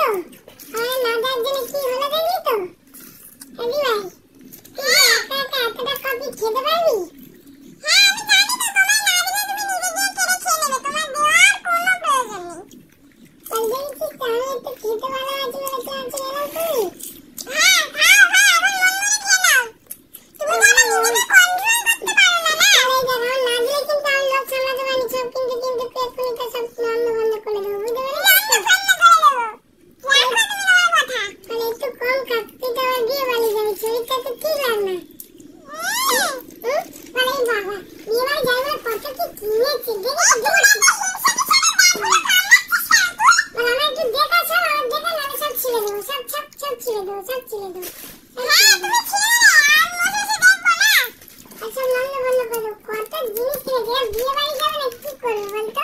আমার না দেওয়ার জন্য কি হলো দেখলি তো? দিদি ভাই তুই একা একা এতটা কফি খেতে পারবি? হ্যাঁ আমি জানি তো, তোমার না দিলে তুমি নিজে গিয়ে কেটে খেয়ে নেবে, তোমার দেওয়ার কোনো প্রয়োজন নেই। তাহলে দেখছিস তো আমি একটু খেতে ভালো আছি বলে তুই আজকে এরকম করবি? হ্যাঁ খাও খাও, এখন মন মনে খেয়ে নাও। তুমি তো আমার নিজেকে কন্ট্রোল করতে পারো না। না তাহলে দেখো না দিলে কিন্তু আমি লোক সামলাতে পারি সব, কিন্তু এক্ষুনি তো সব বন্ধ করে দেবো, বুঝতে পেরেছিস তো? বন্ধ করে দেবো রাখো তুমি তোমার কথা। তাহলে একটু কম খা, তুই তো আবার বিয়ে বাড়ি যাবি, শরীরটা তো ঠিক লাগ না। আরে বাবা বিয়ে বাড়ি যাই বলে কত কি কিনেছি দেখেছি। আমার একটু দেখা সব, আমার দেখা না সব ছিঁড়ে দেবো, সব ছিঁড়ে দেবো, সব ছিঁড়ে দেবো। হ্যাঁ তুমি ছিঁড়ে দাও, আর মনে হচ্ছে দেখবো না। আচ্ছা বন্ধ করে দেবো, কত জিনিস কিনেছি, বিয়ে বাড়ি যাবে না কি করবো বলতো?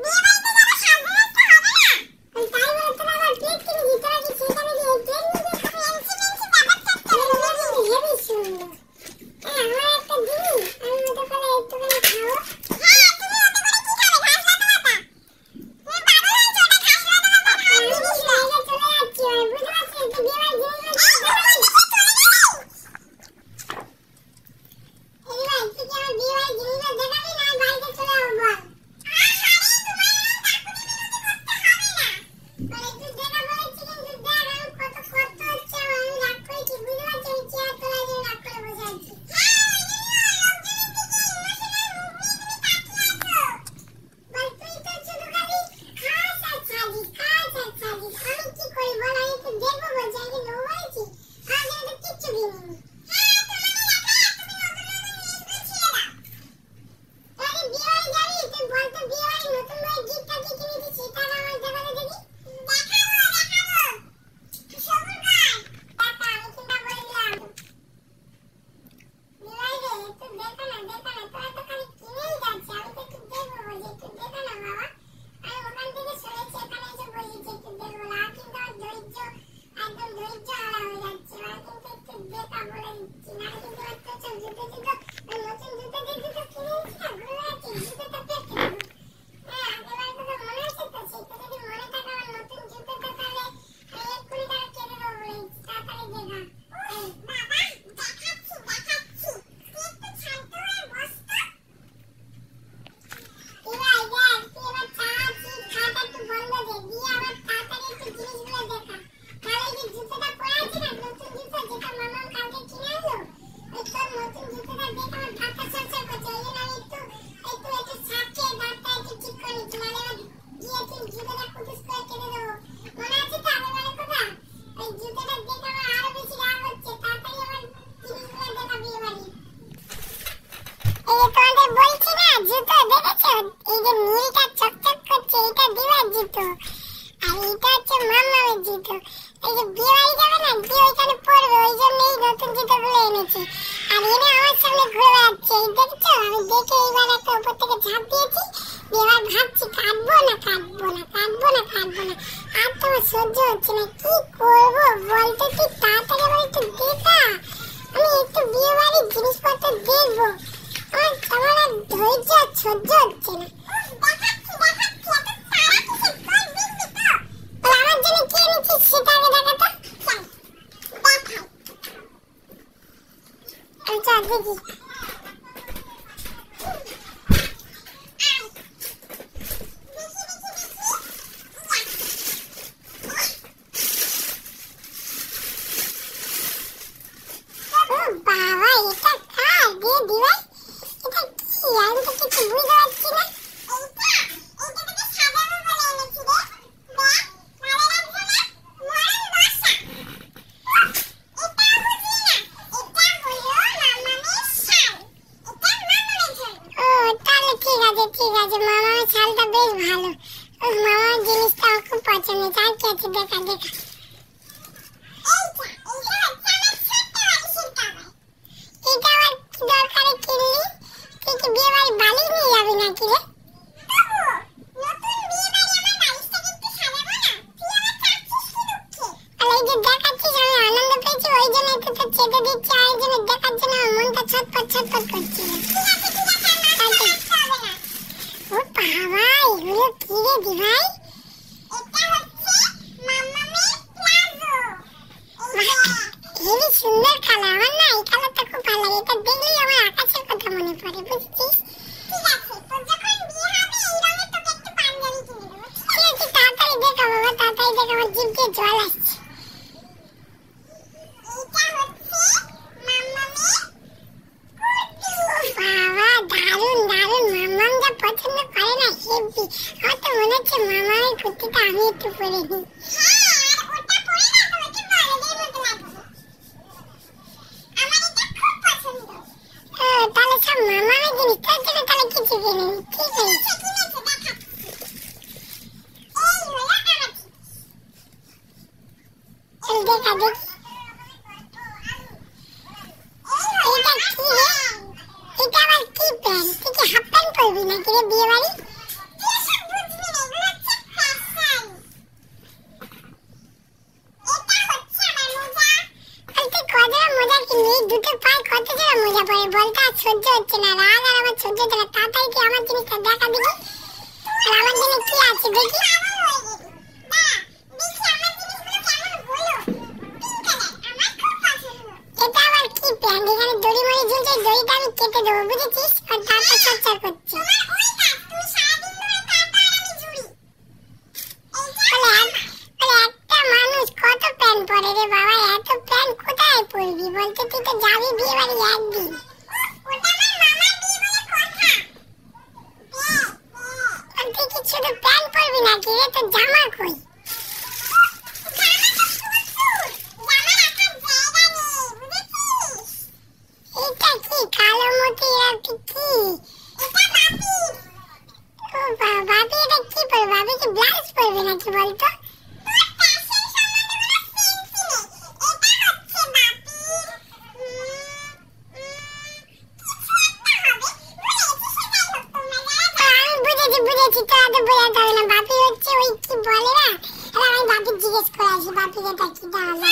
বিয়ে বাড়িতে যাবো সাজতে হবে না, তাই বলে তোরা আবার প্লেট কিনেছি, তোরা কি সেখানে গিয়ে প্লেট নিয়ে ফ্যান্সি ব্যাপার থাকতে হবে, হেবি সুন্দর। আমার একটা জিনিস আমি ওটা করে একটুখানি খাবো। হ্যাঁ তুমি ওটা করে কি খাবে? ঘাস লাতা পাতা? তুমি পাগল হয়েছো? ওটা ঘাস লাতা পাতা খাওয়ার জিনিস না। আমি চলে যাচ্ছি, আমি বুঝতে পারছি একটু বিয়ে বাড়ি জিনিসগুলো এই ভাই তুই কি আমার বিয়ে বাড়ি জিনিসগুলো দেখাবি না আমি বাড়িতে চলে যাবো বল? সহ্য হচ্ছে না, কি করবো বলতে? তুই তাড়াতাড়ি আমার একটু দেখা, আমি একটু বিয়ে বাড়ির জিনিসপত্র দেখবো, আমার আর ধৈর্য সহ্য হচ্ছে না। আমার জন্য কি এনেছিস সেটা আগে দেখা তো। আচ্ছা দেখি বাবা তাড়াতাড়ি দেখ, আমার জিভ দিয়ে জল আসছে। বাবা দারুন দারুন, মাম্মাম যা পছন্দ করে না হেভি। আমার তো মনে হচ্ছে মামামের কুর্তিটা আমি একটু পরে নিই। তাহলে সব মামামের জিনিস, তোর জন্য তাহলে কিছু কিনে নি, ঠিক আছে? দেখা দেখি এটা কি রে? এটা আবার কি প্যান্ট? তুই কি হাফ প্যান্ট পরবি নাকি রে বিয়ে বাড়ি? দুটো পায়ে কত জোড়া মোজা পরে বলতে আর সহ্য হচ্ছে না, রাগ আর আমার সহ্য হচ্ছে না। তাড়াতাড়ি তুই আমার জিনিসটা দেখা দেখি, আর আমার জন্য কি আছে দেখি। এটা আবার কি প্যান্ট? এখানে দড়ি মড়ি ঝুলছে, দড়িটা আমি কেটে দেবো বুঝেছিস? আর তারপর চর্চা করছি। একটা মানুষ কত প্যান্ট পরে রে বাবা? এত প্যান্ট কোথায় পরবি বলতে? তুই তো যাবি বিয়ে বাড়ি একদিন। তুই কি শুধু প্যান্ট পরবি নাকি রে? তোর জামা কই? এটা কি কালো মতো? কি ও বাবা, এটা কি পরবে? ভাবি কি ব্লাউজ পরবে নাকি বলতো? বুঝেছি, তো আদৌ বোঝাতে হবে না। বাপি হচ্ছে ওই কি বলে না, আমি বাপি জিজ্ঞেস করে আসি বাপির এটা কি তাহলে।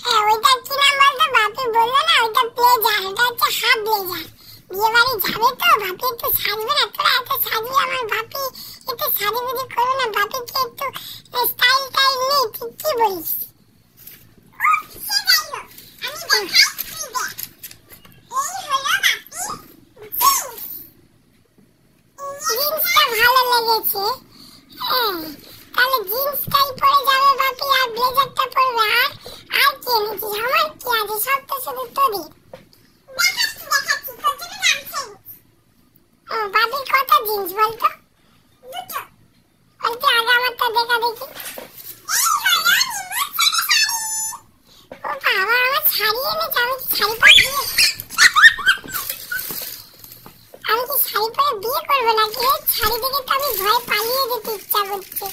হ্যাঁ ওইটা কি নাম বলতো? বাপি বললো না ওইটা ব্লেজার, ওটা হচ্ছে হাফ ব্লেজার। বিয়ে বাড়ি যাবে তো বাপি একটু সাজবে না? তোরা এত সাজিয়ে আমার বাপি একটু সাজুগুজি করবে না? বাপিকে একটু স্টাইল টাইল নেই, তুই কি বলিস? জিন্সটা ভালো লেগেছে, হ্যাঁ তাহলে জিন্সটাই পরে যাবে বাপি, আর ব্লেজারটা পরবে। আর কি এনেছিস? আমার কি আছে? সব তো শুধু তোদের। বাপির কত জিন্স বলতো? বলতে আগে আমারটা দেখা দেখি। ও বাবা, আমার শাড়ি এনেছে। আমি কি শাড়ি পরে বিয়ে করবো নাকি? শাড়ি দেখে তো আমি ভয় পালিয়ে যেতে ইচ্ছা করছে।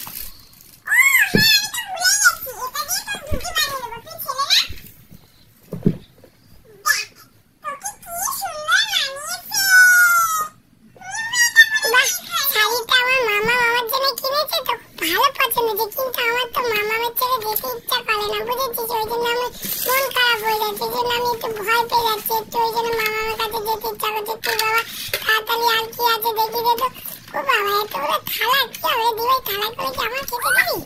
শাড়িটা আমার মামা আমার জন্য কিনেছে তো ভালো পছন্দ হয়েছে, কিন্তু আমার তো মামামের ছেড়ে যেতে ইচ্ছা করে না বুঝেছিস? ওই জন্য আমি মন খারাপ হয়ে যাচ্ছে, ওই জন্য আমি একটু ভয় পেয়ে যাচ্ছি একটু, ওই জন্য মামামের কাছে যেতে ইচ্ছা করছে। তুই বাবা তাড়াতাড়ি আর কি আছে দেখি দে তো। ও বাবা, এতগুলো থালা কি হবে? দিবাই থালা করে কি আমার খেতে দিবি?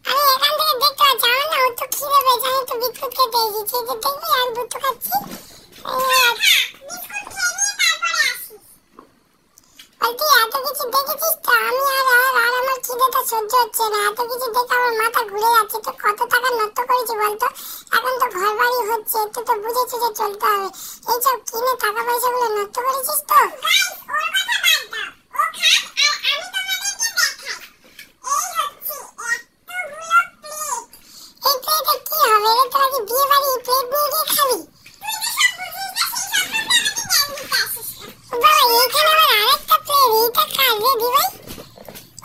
আমি এখান থেকে দেখতে পাচ্ছি, আমার না অত খিদে পেয়েছে, আমি একটু বিস্কুট খেতে এসেছি। যে দেখবি আমি বুট্টু খাচ্ছি। এত কিছু দেখেছিস তো? আমি আর আমার খিদেটা সহ্য হচ্ছে না। এত কিছু দেখে আমার মাথা ঘুরে যাচ্ছে। তো কত টাকা নষ্ট করেছি বলতো? এখন তো ঘর বাড়ি হচ্ছে, একটু তো বুঝে সুঝে চলতে হবে। এইসব কিনে টাকা পয়সাগুলো নষ্ট করেছিস তো? এই প্লেটে কি হবে রে? তোরা কি বিয়ে বাড়ি প্লেট নিয়ে গিয়ে খাবি? বাবা এইখানে আবার আরেকটা প্লেট, এইটা কার রে দিবাই?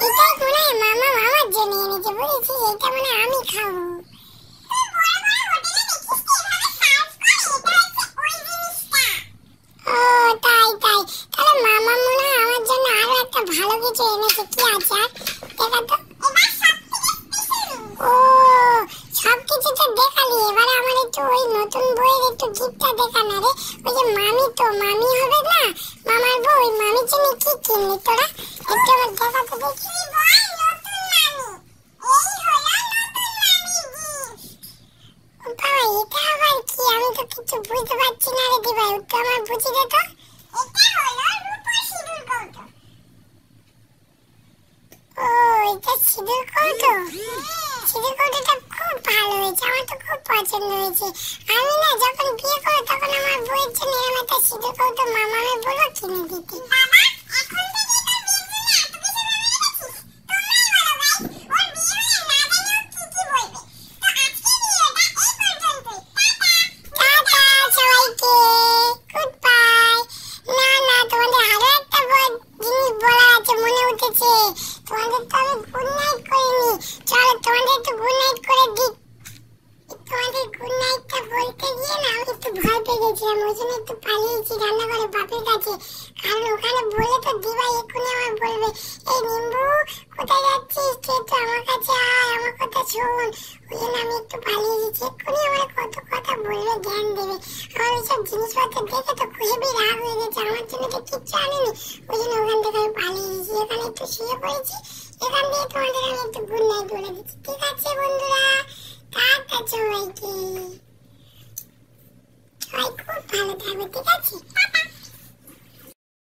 এটাই মনে হয় মামা আমার জন্য এনেছে বুঝেছিস? এইটা মানে আমি খাবো। ও তাই তাই, তাহলে মামা মনে হয় আমার জন্য আরো একটা ভালো কিছু এনেছে। কি আছে আর দেখা তো? ও সব কিছু তো দেখালি, এবারে আমার একটু ওই নতুন বইয়ের একটু গিফটটা দেখা না রে। ওই যে মামি, তো মামি হবে না মামার বউ, ওই মামির জন্য কি কিনলি তোরা? একটু আমার দেখা তো দেখি। বাবা এটা আবার কি আমি তো কিছু বুঝতে পারছি না রে দিবাই, একটু আমার বুঝি দে তো। এটা হলো রূপোর সিঁদুর কৌটো। ও এটা সিঁদুর কৌটো। সিঁদুর কৌটোটা খুব ভালো হয়েছে, আমার তো খুব পছন্দ হয়েছে। আমি না যখন বিয়ে করব তখন আমার বউয়ের জন্য এরকম একটা সিঁদুর কৌটো মামামে বলো কিনে দিতে। বাবা এখন থেকে তো বিয়ে না তুমি সবাই রেখেছিস, তোমরাই বলো ভাই ওর বিয়ে হলে না জানি ও কি কি বলবে। তো আজকে ভিডিওটা এই পর্যন্তই। টাটা টাটা সবাইকে, গুড বাই। না না তোমাদের আরো একটা জিনিস বলা আছে, মনে উঠেছে। তোমাদের তো আমি গুড নাইট করিনি, চলো তোমাদের একটু গুড নাইট করে দিই। তোমাদের গুড নাইটটা বলতে গিয়ে না আমি একটু ভয় পেয়ে গেছিলাম, ওই জন্য একটু পালিয়েছি রান্নাঘরে বাপের কাছে। কারণ ওখানে বলে তো দিবা এক্ষুনি আমার বলবে, এই নিম্বু কোথায় যাচ্ছিস, তুই তো আমার কাছে আয়, আমার কথা শোন। ওই জন্য আমি একটু পালিয়ে গেছি, এক্ষুনি আমার কত কথা বলবে, জ্ঞান দেবে। আমার ওইসব জিনিসপত্র দেখে তো খুবই রাগ হয়ে গেছে, আমার জন্য তো কিচ্ছু আনেনি। ওই জন্য ওখান থেকে আমি পালিয়ে গেছি, এখানে একটু শুয়ে পড়েছি। এখান থেকে তোমাদের আমি একটু গুড নাইট বলে দিচ্ছি, ঠিক আছে বন্ধুরা? টাটা সবাইকে, সবাই খুব ভালো থাকবে, ঠিক আছে? টাটা।